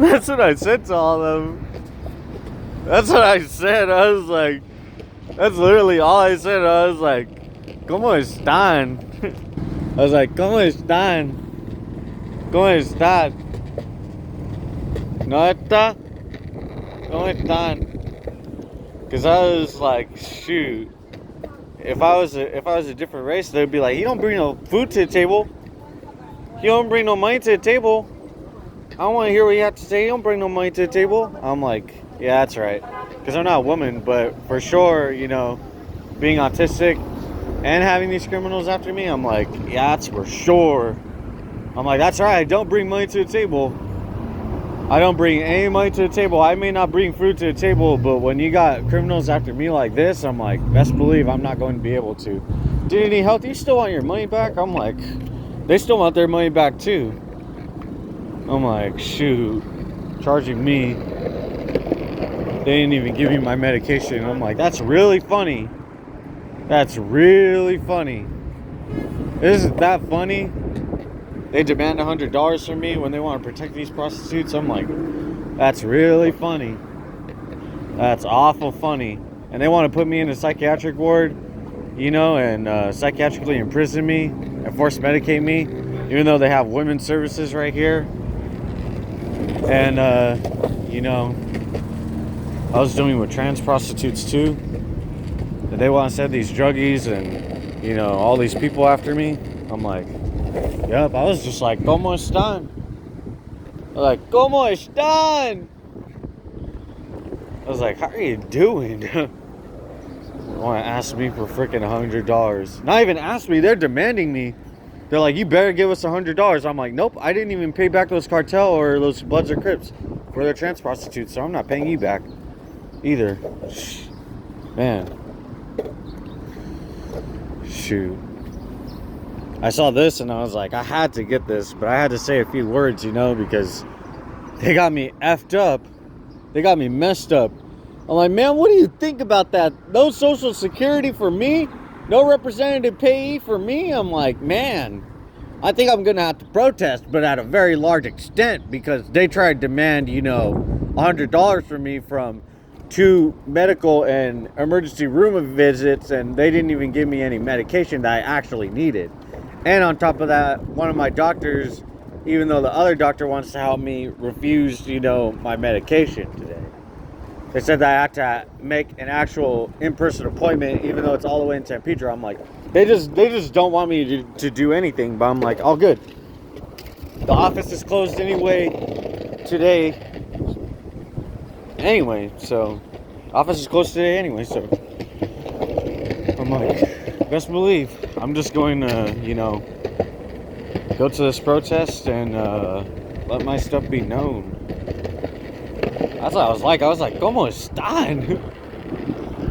That's what I said to all of them. That's what I said. I was like, that's literally all I said. I was like, ¿Cómo están? I was like, ¿Cómo están? ¿Cómo están? ¿No está? ¿Cómo están? Because I was like, shoot. If I was a different race, they'd be like, you don't bring no food to the table. You don't bring no money to the table. I don't want to hear what you have to say. You don't bring no money to the table. I'm like, yeah, that's right. Because I'm not a woman, but for sure, you know, being autistic and having these criminals after me, I'm like, yeah, that's for sure. I'm like, that's right. I don't bring money to the table. I don't bring any money to the table. I may not bring food to the table, but when you got criminals after me like this, I'm like, best believe I'm not going to be able to. Do you need help? Do you still want your money back? I'm like, they still want their money back too. I'm like, shoot, charging me. They didn't even give me my medication. I'm like, that's really funny. That's really funny. Isn't that funny? They demand $100 from me when they want to protect these prostitutes. I'm like, that's really funny. That's awful funny. And they want to put me in a psychiatric ward, you know, and psychiatrically imprison me and force medicate me, even though they have women's services right here. And, you know, I was doing with trans prostitutes too. And they want to send these druggies and, you know, all these people after me. I'm like, yep, I was just like, ¿Cómo están? I was like, ¿Cómo están? I was like, how are you doing? They want to ask me for freaking $100. Not even ask me, they're demanding me. They're like, you better give us $100. I'm like, nope, I didn't even pay back those Cartel or those Bloods or Crips for their trans prostitutes, so I'm not paying you back either. Man. Shoot. I saw this and I was like, I had to get this, but I had to say a few words, you know, because they got me effed up. They got me messed up. I'm like, man, what do you think about that? No Social Security for me? No representative payee for me? I'm like, man, I think I'm going to have to protest, but at a very large extent, because they tried to demand, you know, $100 from me from 2 medical and emergency room visits, and they didn't even give me any medication that I actually needed. And on top of that, one of my doctors, even though the other doctor wants to help me, refused, you know, my medication today. They said that I had to make an actual in-person appointment, even though it's all the way in San Pedro. I'm like, they just don't want me to do anything. But I'm like, all good. The office is closed anyway today. Anyway, so office is closed today anyway. So I'm like, best believe I'm just going to, you know, go to this protest and let my stuff be known. That's what I was like. I was like, ¿Cómo están?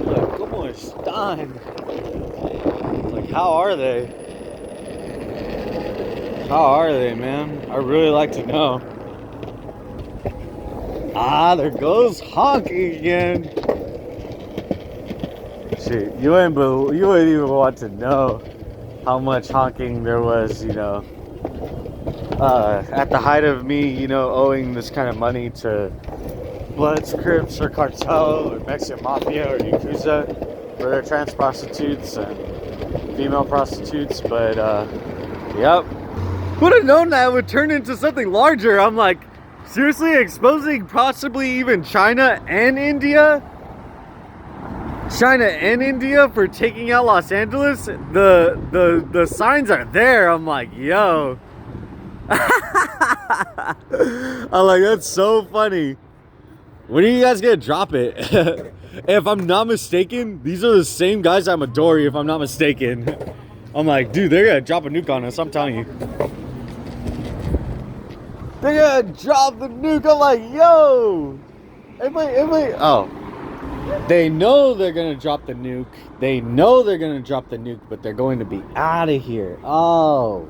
Like, ¿Cómo están? Like, how are they? How are they, man? I really like to know. Ah, there goes honking again. Shit, you wouldn't even want to know how much honking there was, you know, at the height of me, you know, owing this kind of money to Bloods, Crips, or Cartel, or Mexican Mafia, or Yakuza, for their trans prostitutes and female prostitutes. But, yep. Would have known that it would turn into something larger. I'm like, seriously, exposing possibly even China and India? China and India for taking out Los Angeles? The signs are there. I'm like, yo. I'm like, that's so funny. When are you guys gonna drop it? If I'm not mistaken, these are the same guys at Midori, if I'm not mistaken. I'm like, dude, they're gonna drop a nuke on us, I'm telling you. They're gonna drop the nuke. I'm like, yo! Oh. They know they're gonna drop the nuke. They know they're gonna drop the nuke, but they're going to be out of here. Oh.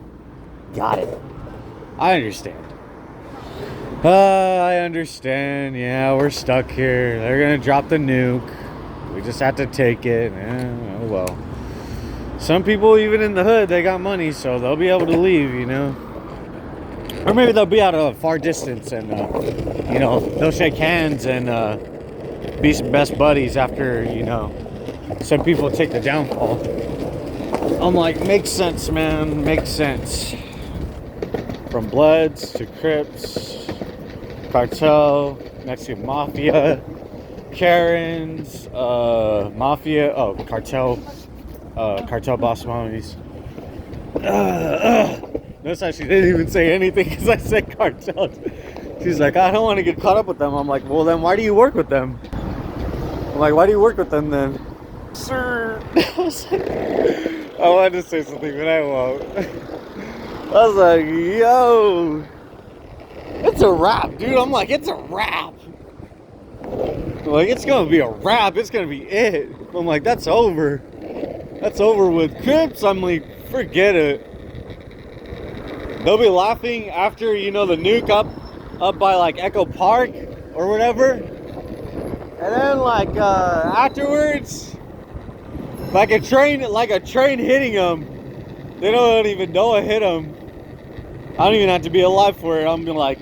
Got it. I understand. I understand. Yeah, we're stuck here. They're gonna drop the nuke. We just have to take it. Oh well. Some people, even in the hood, they got money, so they'll be able to leave, you know. Or maybe they'll be at a far distance and, you know, they'll shake hands and be some best buddies after, you know, some people take the downfall. I'm like, makes sense, man, makes sense. From Bloods to Crips, Cartel, Mexican Mafia, Karens, Mafia, oh, Cartel, Cartel boss mommies. Notice how she didn't even say anything because I said cartels. She's like, I don't want to get caught up with them. I'm like, well, then why do you work with them? I'm like, why do you work with them then? Sir. I wanted to say something, but I won't. I was like, yo, it's a wrap, dude. I'm like, it's a wrap. I'm like, it's going to be a wrap. It's going to be it. I'm like, that's over. That's over with Crips. I'm like, forget it. They'll be laughing after, you know, the nuke up by like Echo Park or whatever. And then like afterwards, like a train hitting them. They don't even know it hit them. I don't even have to be alive for it. I'm like,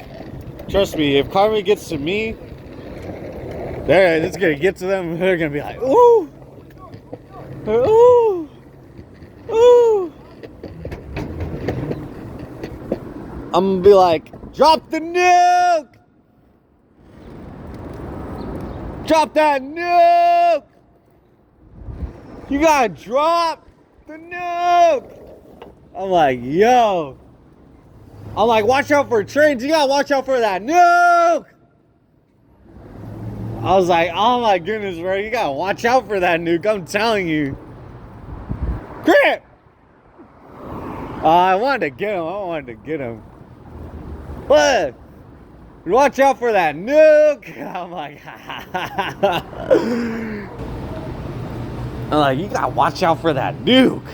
trust me, if karma gets to me, it's gonna get to them. They're gonna be like, ooh, ooh, ooh. I'm gonna be like, drop the nuke! Drop that nuke! You gotta drop the nuke! I'm like, yo. I'm like, watch out for trains. You gotta watch out for that nuke! I was like, oh my goodness, bro. You gotta watch out for that nuke. I'm telling you. Crip! I wanted to get him. What? Watch out for that nuke. I'm like, you gotta watch out for that nuke.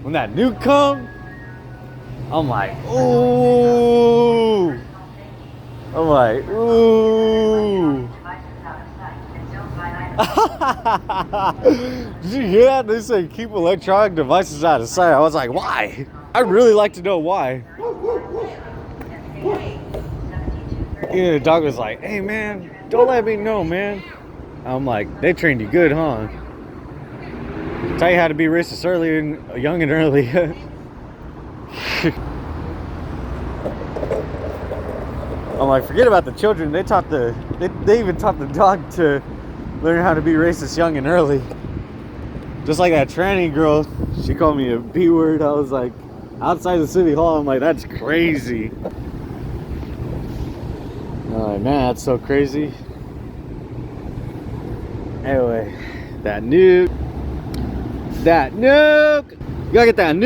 When that nuke comes, I'm like, ooh. I'm like, ooh. Did you hear that? They say keep electronic devices out of sight. I was like, why? I'd really like to know why. Yeah, the dog was like, hey man, don't let me know, man. I'm like, they trained you good, huh? Tell you how to be racist early and young and early. I'm like, forget about the children. They even taught the dog to learn how to be racist young and early. Just like that tranny girl, she called me a B word. I was like, outside the city hall, I'm like, that's crazy. I'm like, man, that's so crazy. Anyway, that nuke. You gotta get that nuke.